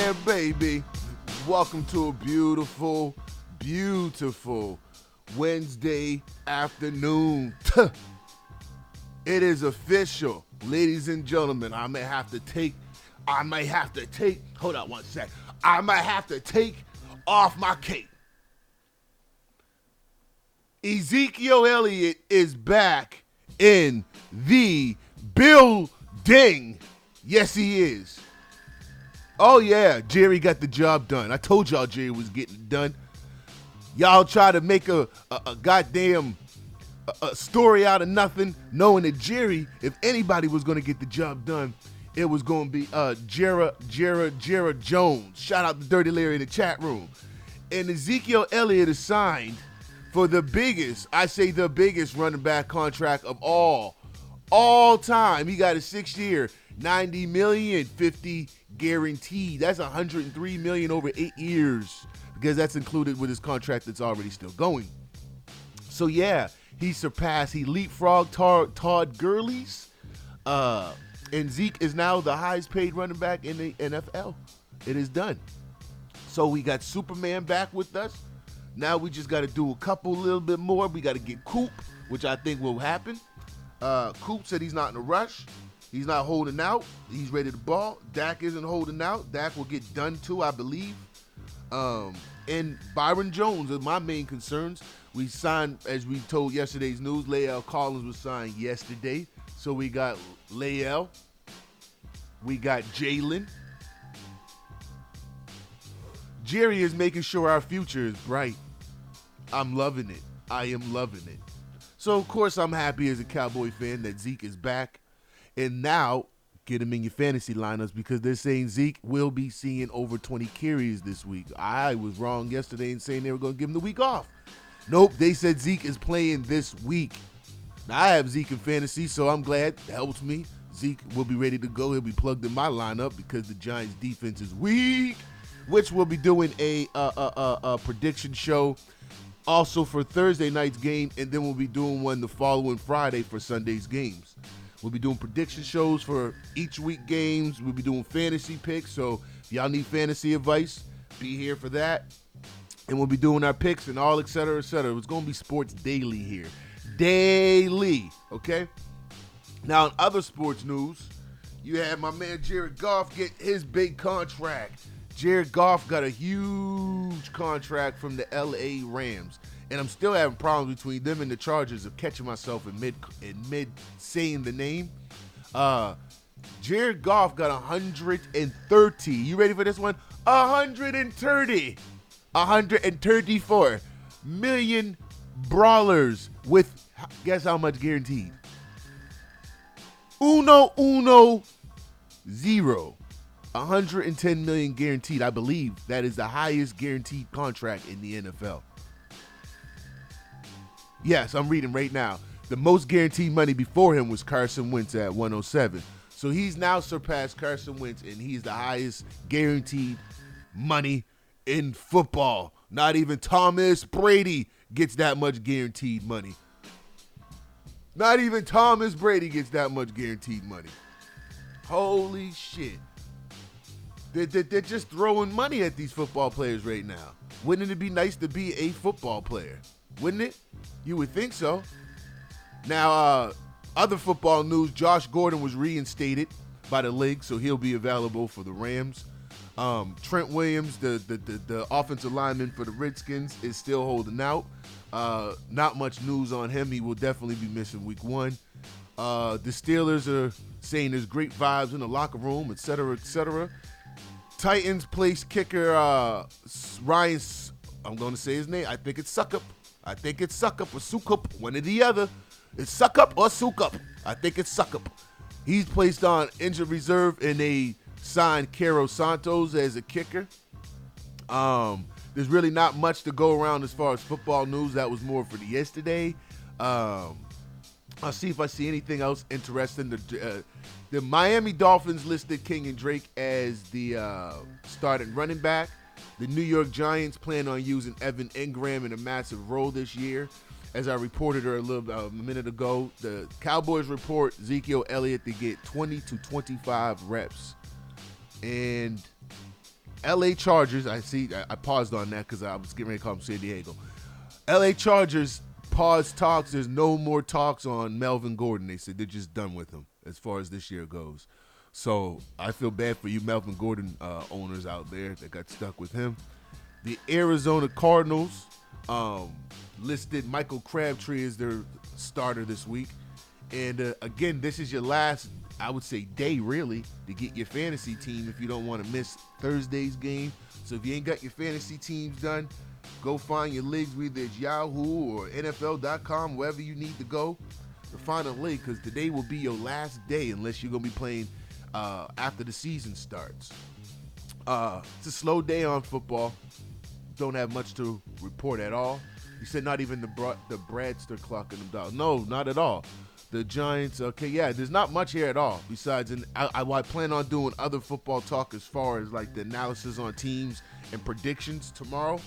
Yeah, baby. Welcome to a beautiful, beautiful Wednesday afternoon. It is official, ladies and gentlemen. I might have to take, hold on one sec. I might have to take off my cape. Ezekiel Elliott is back in the building. Yes, he is. Oh, yeah, Jerry got the job done. I told y'all Jerry was getting it done. Y'all try to make a goddamn story out of nothing, knowing that Jerry, if anybody was going to get the job done, it was going to be Jera Jones. Shout out to Dirty Larry in the chat room. And Ezekiel Elliott is signed for the biggest running back contract of all time. He got a 6-year, $90 million, 50 guaranteed. That's $103 million over 8 years, because that's included with his contract that's already still going. So yeah, he leapfrogged Todd Gurley's, and Zeke is now the highest paid running back in the NFL. It is done. So we got Superman back with us. Now we just got to do a little bit more. We got to get Coop, which I think will happen. Coop said he's not in a rush. He's not holding out. He's ready to ball. Dak isn't holding out. Dak will get done too, I believe. And Byron Jones are my main concerns. We signed, as we told yesterday's news, Lael Collins was signed yesterday. So we got Lael. We got Jalen. Jerry is making sure our future is bright. I'm loving it. I am loving it. So, of course, I'm happy as a Cowboy fan that Zeke is back. And now, get him in your fantasy lineups, because they're saying Zeke will be seeing over 20 carries this week. I was wrong yesterday in saying they were going to give him the week off. Nope, they said Zeke is playing this week. Now, I have Zeke in fantasy, so I'm glad. It helps me. Zeke will be ready to go. He'll be plugged in my lineup because the Giants' defense is weak, which we'll be doing a prediction show also for Thursday night's game, and then we'll be doing one the following Friday for Sunday's games. We'll be doing prediction shows for each week games. We'll be doing fantasy picks, so if y'all need fantasy advice, be here for that. And we'll be doing our picks and all, et cetera, et cetera. It's going to be sports daily here. Daily, okay? Now, in other sports news, you have my man Jared Goff get his big contract. Jared Goff got a huge contract from the L.A. Rams. And I'm still having problems between them and the Chargers of catching myself in mid saying the name. Jared Goff got 130. You ready for this one? 134 million brawlers with, guess how much guaranteed? Uno, zero. 110 million guaranteed. I believe that is the highest guaranteed contract in the NFL. Yes, I'm reading right now. The most guaranteed money before him was Carson Wentz at 107. So he's now surpassed Carson Wentz, and he's the highest guaranteed money in football. Not even Thomas Brady gets that much guaranteed money. Not even Thomas Brady gets that much guaranteed money. Holy shit. They're just throwing money at these football players right now. Wouldn't it be nice to be a football player? Wouldn't it? You would think so. Now, other football news, Josh Gordon was reinstated by the league, so he'll be available for the Rams. Trent Williams, the offensive lineman for the Redskins, is still holding out. Not much news on him. He will definitely be missing week 1. The Steelers are saying there's great vibes in the locker room, et cetera, et cetera. Titans placed kicker Ryan, I'm going to say his name. I think it's Suckup. or Sukup, one or the other. It's Suckup or Sukup. I think it's Suckup. He's placed on injured reserve, and they signed Caro Santos as a kicker. There's really not much to go around as far as football news. That was more for the yesterday. I'll see if I see anything else interesting. The Miami Dolphins listed Kenyon Drake as the starting running back. The New York Giants plan on using Evan Ingram in a massive role this year. As I reported a minute ago, the Cowboys report Ezekiel Elliott to get 20 to 25 reps. And L.A. Chargers, I paused on that because I was getting ready to call them San Diego. L.A. Chargers paused talks. There's no more talks on Melvin Gordon. They said they're just done with him as far as this year goes. So I feel bad for you Melvin Gordon owners out there that got stuck with him. The Arizona Cardinals listed Michael Crabtree as their starter this week. And again, this is your last, I would say, day really to get your fantasy team if you don't want to miss Thursday's game. So if you ain't got your fantasy teams done, go find your leagues, whether it's Yahoo or NFL.com, wherever you need to go to find a league, because today will be your last day unless you're going to be playing after the season starts. It's a slow day on football. Don't have much to report at all. You said not even the Bradster clocking them down. No, not at all. The Giants, okay, yeah, there's not much here at all. Besides, I plan on doing other football talk as far as like the analysis on teams and predictions tomorrow.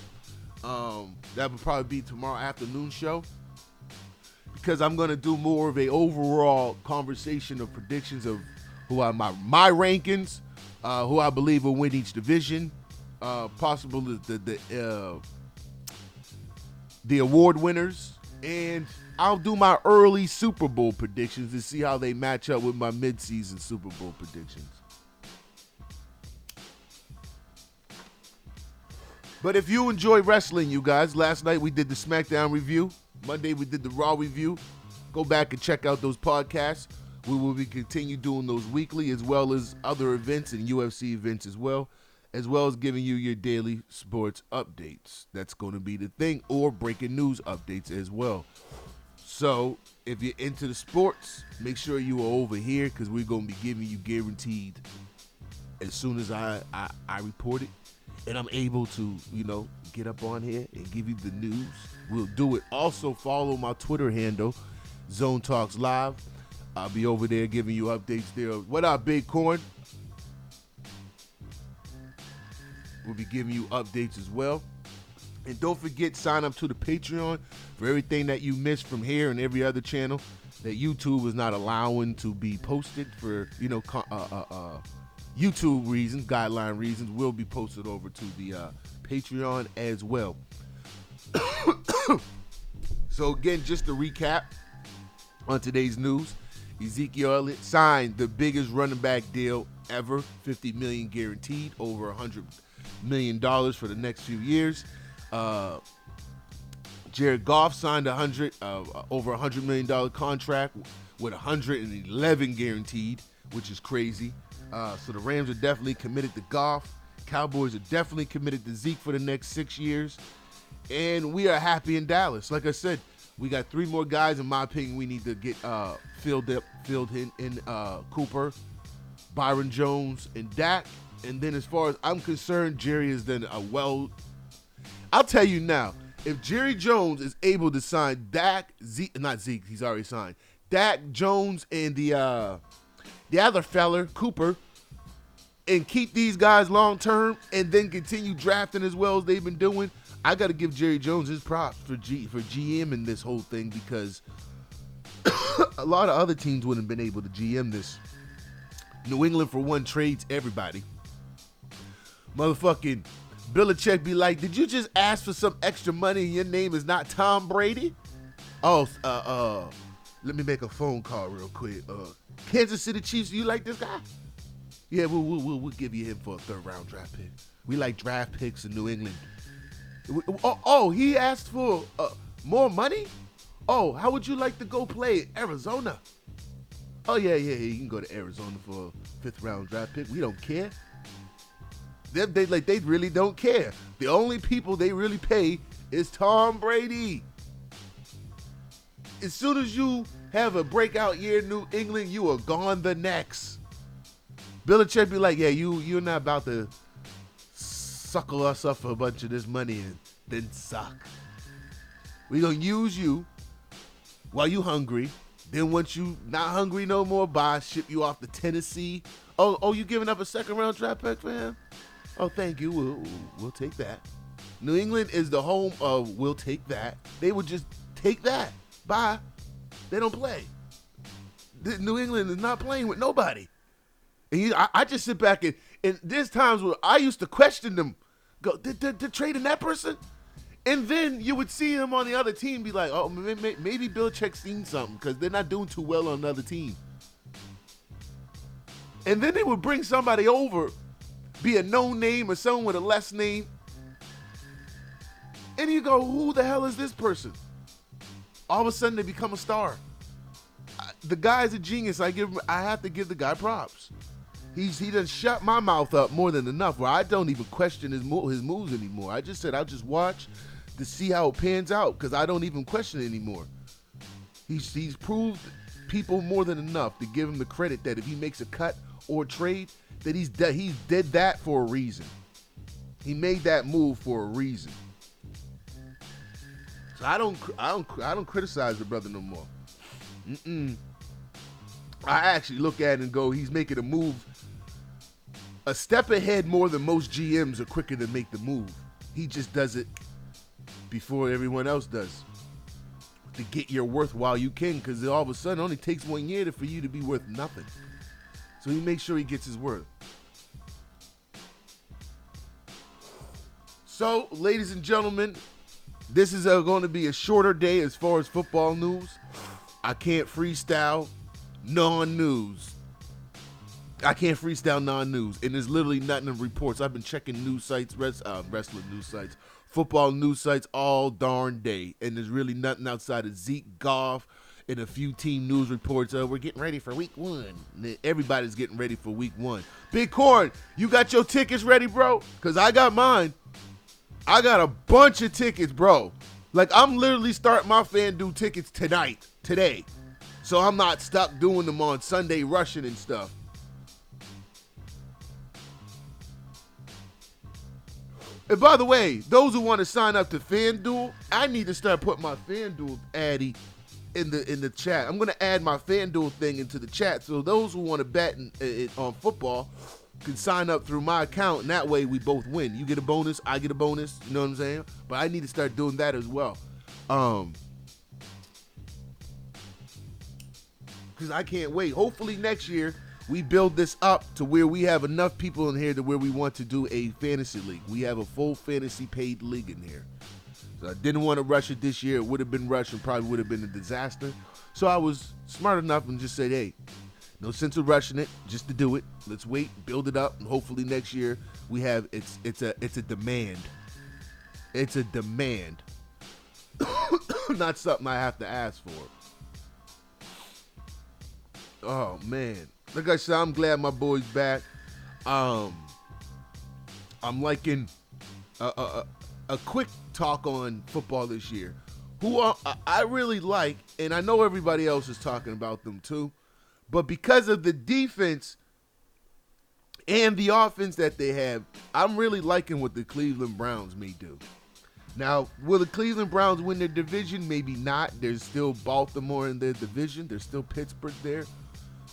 That would probably be tomorrow afternoon show, because I'm going to do more of a overall conversation of predictions of who are my rankings, who I believe will win each division, possible the award winners, and I'll do my early Super Bowl predictions to see how they match up with my midseason Super Bowl predictions. But if you enjoy wrestling, you guys, last night we did the SmackDown review. Monday we did the Raw review. Go back and check out those podcasts. We will continue doing those weekly, as well as other events and UFC events as well as giving you your daily sports updates. That's going to be the thing, or breaking news updates as well. So if you're into the sports, make sure you are over here, because we're going to be giving you guaranteed as soon as I report it and I'm able to, get up on here and give you the news. We'll do it. Also follow my Twitter handle, Zone Talks Live. I'll be over there giving you updates there. What up, Big Corn? We'll be giving you updates as well. And don't forget, sign up to the Patreon for everything that you missed from here and every other channel that YouTube is not allowing to be posted for, YouTube reasons, guideline reasons, will be posted over to the Patreon as well. So again, just to recap on today's news, Ezekiel Elliott signed the biggest running back deal ever, $50 million guaranteed, over $100 million for the next few years. Jared Goff signed over $100 million contract with $111 guaranteed, which is crazy. So the Rams are definitely committed to Goff. Cowboys are definitely committed to Zeke for the next 6 years. And we are happy in Dallas. Like I said, we got 3 more guys, in my opinion, we need to get filled in Cooper, Byron Jones, and Dak. And then as far as I'm concerned, Jerry has done I'll tell you now, if Jerry Jones is able to sign Dak, not Zeke, he's already signed, Dak, Jones, and the other feller, Cooper, and keep these guys long term and then continue drafting as well as they've been doing, I got to give Jerry Jones his props for GM in this whole thing, because a lot of other teams wouldn't have been able to GM this. New England, for one, trades everybody. Motherfucking Belichick be like, did you just ask for some extra money and your name is not Tom Brady? Oh, let me make a phone call real quick. Kansas City Chiefs, you like this guy? Yeah, we'll give you him for a 3rd round draft pick. We like draft picks in New England. Oh, he asked for more money? Oh, how would you like to go play Arizona? Oh, yeah, you can go to Arizona for a 5th round draft pick. We don't care. They really don't care. The only people they really pay is Tom Brady. As soon as you have a breakout year in New England, you are gone the next. Belichick be like, yeah, you're not about to suckle us up for a bunch of this money and then suck. We're going to use you while you hungry. Then once you not hungry no more, ship you off to Tennessee. Oh, you giving up a 2nd round draft pick for him? Oh, thank you. We'll take that. New England is the home of we'll take that. They would just take that. Bye. They don't play. New England is not playing with nobody. And I just sit back and there's times where I used to question them. Go, did trading that person? And then you would see him on the other team be like, oh, maybe Belichick's seen something because they're not doing too well on another team. And then they would bring somebody over, be a known name or someone with a less name. And you go, who the hell is this person? All of a sudden they become a star. The guy's a genius. I have to give the guy props. He done shut my mouth up more than enough where I don't even question his moves anymore. I just said I'll just watch to see how it pans out because I don't even question it anymore. He's proved people more than enough to give him the credit that if he makes a cut or trade, that he did that for a reason. He made that move for a reason. So I don't criticize the brother no more. I actually look at it and go, he's making a move a step ahead more than most GMs are quicker to make the move. He just does it before everyone else does to get your worth while you can, because all of a sudden it only takes 1 year for you to be worth nothing. So he makes sure he gets his worth. So, ladies and gentlemen, this is going to be a shorter day as far as football news. I can't freestyle non-news. And there's literally nothing in reports. I've been checking news sites, wrestling news sites, football news sites all darn day. And there's really nothing outside of Zeke, golf, and a few team news reports. We're getting ready for week 1. Everybody's getting ready for week 1. Big Corn, you got your tickets ready, bro? Because I got mine. I got a bunch of tickets, bro. Like, I'm literally starting my FanDuel tickets today. So I'm not stuck doing them on Sunday rushing and stuff. And by the way, those who want to sign up to FanDuel, I need to start putting my FanDuel addy in the chat. I'm going to add my FanDuel thing into the chat so those who want to bet on football can sign up through my account, and that way we both win. You get a bonus, I get a bonus, you know what I'm saying? But I need to start doing that as well. Because I can't wait. Hopefully next year we build this up to where we have enough people in here to where we want to do a fantasy league. We have a full fantasy paid league in here. So I didn't want to rush it this year. It would have been rushed and probably would have been a disaster. So I was smart enough and just said, hey, no sense of rushing it, just to do it. Let's wait, build it up, and hopefully next year we have it's a demand. It's a demand. Not something I have to ask for. Oh man. Like I said, I'm glad my boy's back. I'm liking a quick talk on football this year. Who I really like, and I know everybody else is talking about them too. But because of the defense and the offense that they have, I'm really liking what the Cleveland Browns may do. Now, will the Cleveland Browns win their division? Maybe not. There's still Baltimore in their division. There's still Pittsburgh there.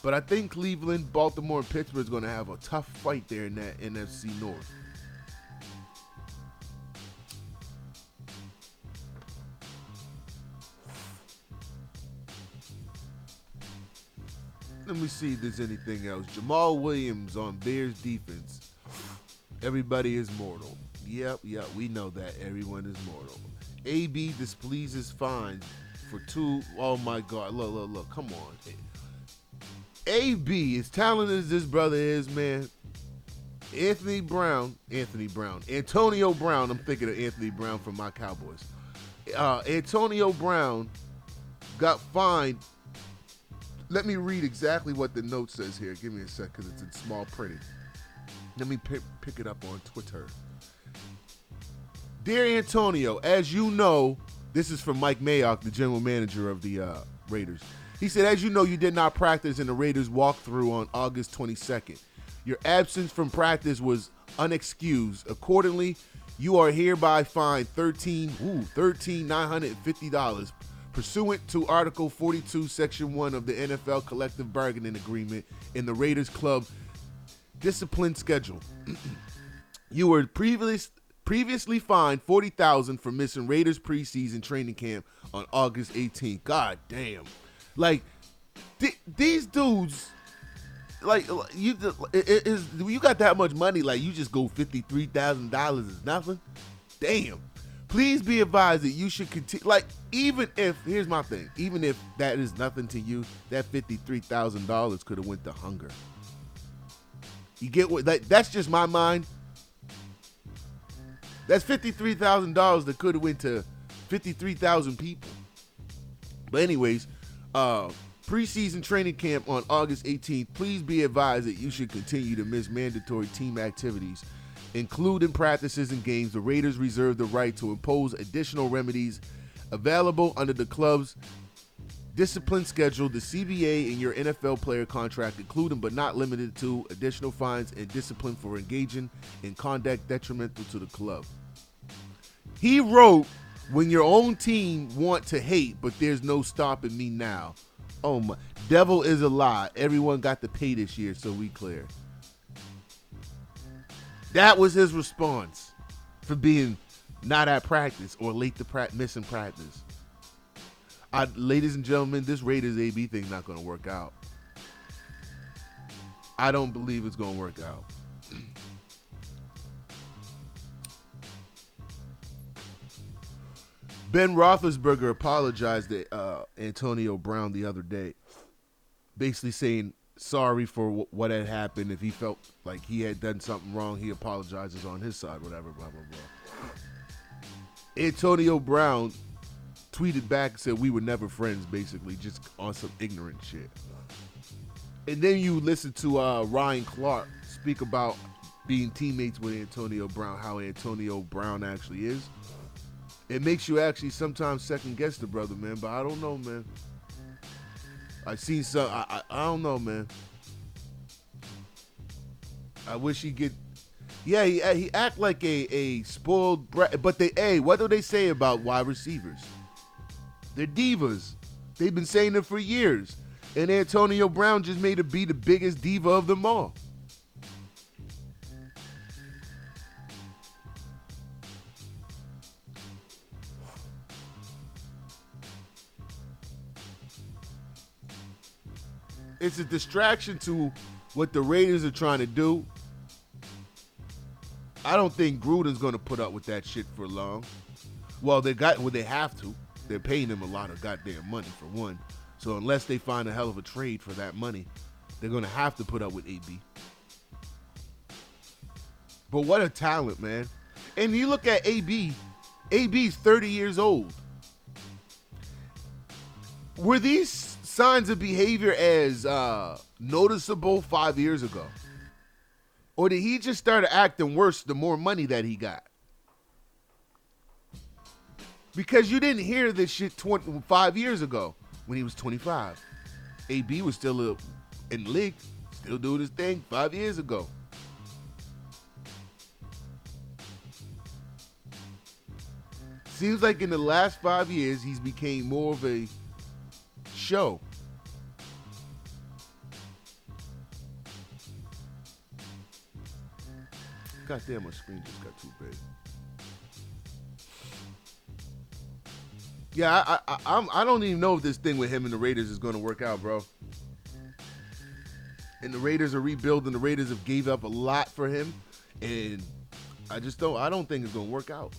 But I think Cleveland, Baltimore, and Pittsburgh is going to have a tough fight there in that NFC North. Let me see if there's anything else. Jamal Williams on Bears defense. Everybody is mortal. Yep, we know that. Everyone is mortal. AB displeases fines for 2. Oh, my God. Look. Come on. AB, as talented as this brother is, man. Antonio Brown. I'm thinking of Anthony Brown from my Cowboys. Antonio Brown got fined. Let me read exactly what the note says here. Give me a sec because it's in small printing. Let me pick it up on Twitter. Dear Antonio, as you know, this is from Mike Mayock, the general manager of the Raiders. He said, as you know, you did not practice in the Raiders walkthrough on August 22nd. Your absence from practice was unexcused. Accordingly, you are hereby fined $13,950 pursuant to Article 42, Section 1 of the NFL Collective Bargaining Agreement in the Raiders Club Discipline Schedule. You were previously fined $40,000 for missing Raiders preseason training camp on August 18th. God damn. Like, these dudes, like you got that much money, like you just go $53,000 is nothing. Damn. Please be advised that you should continue. Like, even if, here's my thing, even if that is nothing to you, that $53,000 could have went to hunger. You get what? That's just my mind. That's $53,000 that could have went to 53,000 people. But anyways, preseason training camp on August 18th. Please be advised that you should continue to miss mandatory team activities, including practices and games. The Raiders reserve the right to impose additional remedies available under the club's discipline schedule, the CBA, and your NFL player contract, including but not limited to additional fines and discipline for engaging in conduct detrimental to the club. He wrote, when your own team want to hate, but there's no stopping me now. Oh my, devil is a lie. Everyone got to pay this year, so we clear. That was his response for being not at practice or late to missing practice. Ladies and gentlemen, this Raiders AB thing not going to work out. I don't believe it's going to work out. Ben Roethlisberger apologized to Antonio Brown the other day, basically saying sorry for what had happened. If he felt like he had done something wrong, he apologizes on his side, whatever, blah, blah, blah. Antonio Brown tweeted back and said we were never friends, basically, just on some ignorant shit. And then you listen to Ryan Clark speak about being teammates with Antonio Brown, how Antonio Brown actually is. It makes you actually sometimes second guess the brother, man, but I don't know, man. I've seen some, I don't know, man. I wish he'd get, yeah, he act like a spoiled brat, but what do they say about wide receivers? They're divas. They've been saying it for years. And Antonio Brown just made it be the biggest diva of them all. It's a distraction to what the Raiders are trying to do. I don't think Gruden's going to put up with that shit for long. Well, they have to. They're paying him a lot of goddamn money, for one. So unless they find a hell of a trade for that money, they're going to have to put up with AB. But what a talent, man. And you look at AB. AB's 30 years old. Were these signs of behavior as noticeable 5 years ago? Or did he just start acting worse the more money that he got? Because you didn't hear this shit 5 years ago when he was 25. AB was still in the league, still doing his thing 5 years ago. Seems like in the last 5 years, he's became more of a show. Goddamn, my screen just got too big. Yeah, I don't even know if this thing with him and the Raiders is going to work out, bro. And the Raiders are rebuilding. The Raiders have gave up a lot for him, and I don't think it's going to work out.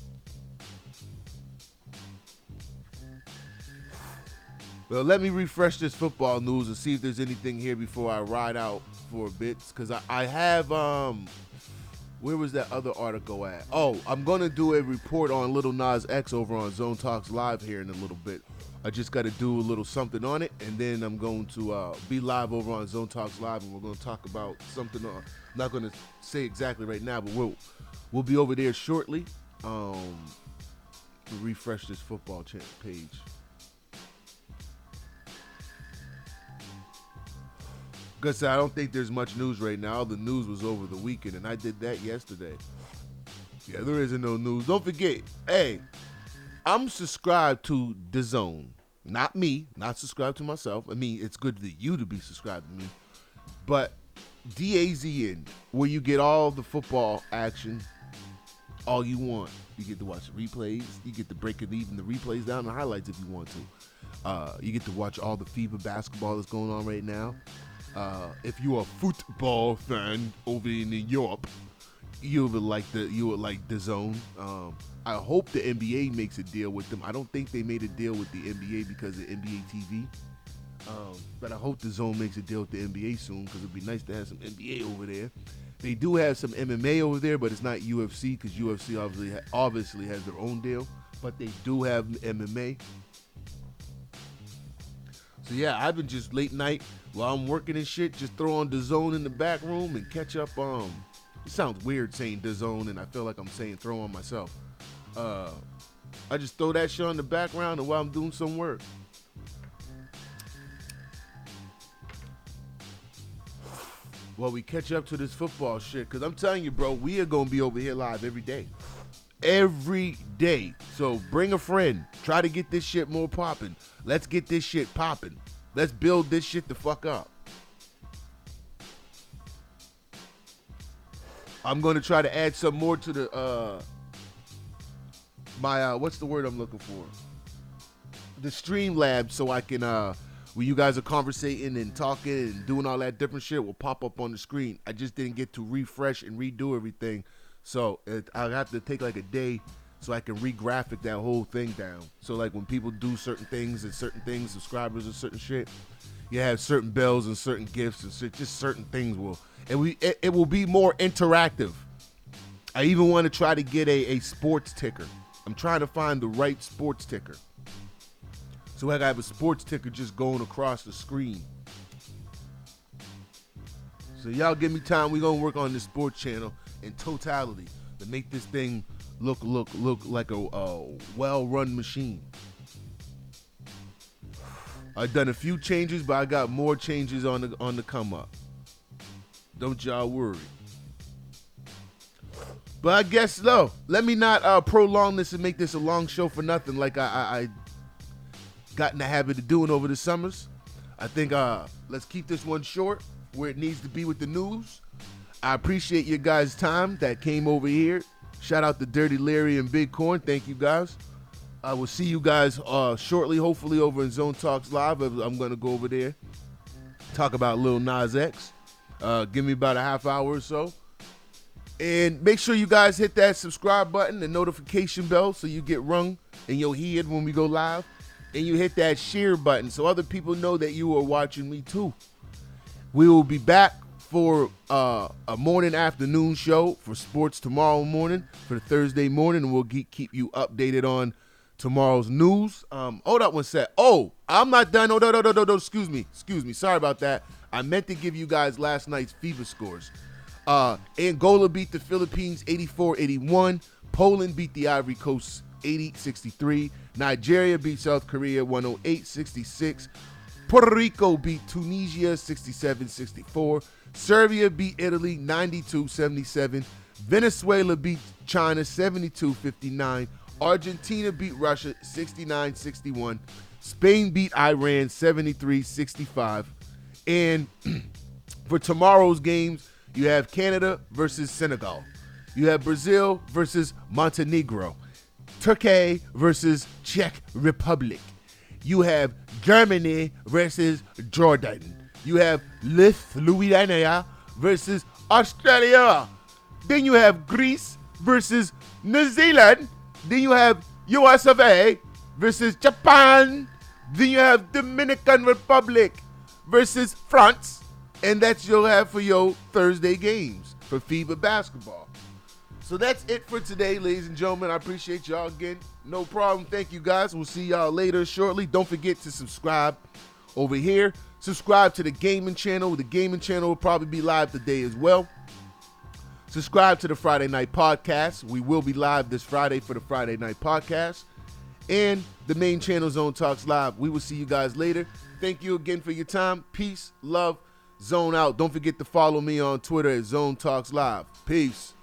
Well, let me refresh this football news and see if there's anything here before I ride out for a bit. Because I have, where was that other article at? Oh, I'm going to do a report on Lil Nas X over on Zone Talks Live here in a little bit. I just got to do a little something on it, and then I'm going to be live over on Zone Talks Live, and we're going to talk about something. I'm not going to say exactly right now, but we'll be over there shortly. Refresh this football page. Because I don't think there's much news right now. The news was over the weekend, and I did that yesterday. Yeah, there isn't no news. Don't forget, hey, I'm subscribed to DAZN. Not me, not subscribed to myself. I mean, it's good for you to be subscribed to me. But DAZN, where you get all the football action, all you want. You get to watch the replays. You get to break it, even the replays down, the highlights if you want to. You get to watch all the FIBA basketball that's going on right now. If you're a football fan over in Europe, you would like the Zone. I hope the NBA makes a deal with them. I don't think they made a deal with the NBA because of NBA TV. But I hope the Zone makes a deal with the NBA soon because it'd be nice to have some NBA over there. They do have some MMA over there, but it's not UFC because UFC obviously has their own deal. But they do have MMA. So yeah, I've been just late night while I'm working and shit, just throw on the Zone in the back room and catch up. It sounds weird saying the Zone, and I feel like I'm saying throw on myself. I just throw that shit on the background and while I'm doing some work. Well, we catch up to this football shit, because I'm telling you, bro, we are going to be over here live every day. Every day. So bring a friend. Try to get this shit more popping. Let's get this shit popping. Let's build this shit the fuck up. I'm going to try to add some more to the, what's the word I'm looking for? The Streamlabs, so I can, when you guys are conversating and talking and doing all that different shit will pop up on the screen. I just didn't get to refresh and redo everything. So I'll have to take like a day so I can re-graphic that whole thing down. So like when people do certain things, subscribers and certain shit, you have certain bells and certain gifts and shit, just certain things will. And it will be more interactive. I even want to try to get a sports ticker. I'm trying to find the right sports ticker. So I have a sports ticker just going across the screen. So y'all give me time. We're going to work on this sports channel in totality to make this thing look like a well-run machine. I've done a few changes, but I got more changes on the come up. Don't y'all worry. But I guess, no, let me not prolong this and make this a long show for nothing like I got in the habit of doing over the summers. I think let's keep this one short where it needs to be with the news. I appreciate your guys' time that came over here. Shout out to Dirty Larry and Big Corn. Thank you guys. I will see you guys shortly, hopefully over in Zone Talks Live. I'm going to go over there, talk about Lil Nas X. Give me about a half hour or so. And make sure you guys hit that subscribe button and notification bell so you get rung in your head when we go live. And you hit that share button so other people know that you are watching me too. We will be back for a morning afternoon show for sports tomorrow morning, for the Thursday morning, and we'll keep you updated on tomorrow's news. Hold up one sec. Oh, I'm not done. Oh, no, excuse me. Sorry about that. I meant to give you guys last night's FIBA scores. Angola beat the Philippines 84-81. Poland beat the Ivory Coast 80-63. Nigeria beat South Korea 108-66. Puerto Rico beat Tunisia 67-64. Serbia beat Italy 92-77. Venezuela beat China 72-59. Argentina beat Russia 69-61. Spain beat Iran 73-65. And for tomorrow's games, you have Canada versus Senegal. You have Brazil versus Montenegro. Turkey versus Czech Republic. You have Germany versus Jordan. You have Lithuania versus Australia. Then you have Greece versus New Zealand. Then you have US of A versus Japan. Then you have Dominican Republic versus France. And that's you'll have for your Thursday games for FIBA basketball. So that's it for today, ladies and gentlemen. I appreciate y'all again. No problem. Thank you, guys. We'll see y'all later shortly. Don't forget to subscribe over here. Subscribe to the gaming channel. The gaming channel will probably be live today as well. Subscribe to the Friday Night Podcast. We will be live this Friday for the Friday Night Podcast. And the main channel, Zone Talks Live. We will see you guys later. Thank you again for your time. Peace, love, Zone out. Don't forget to follow me on Twitter at Zone Talks Live. Peace.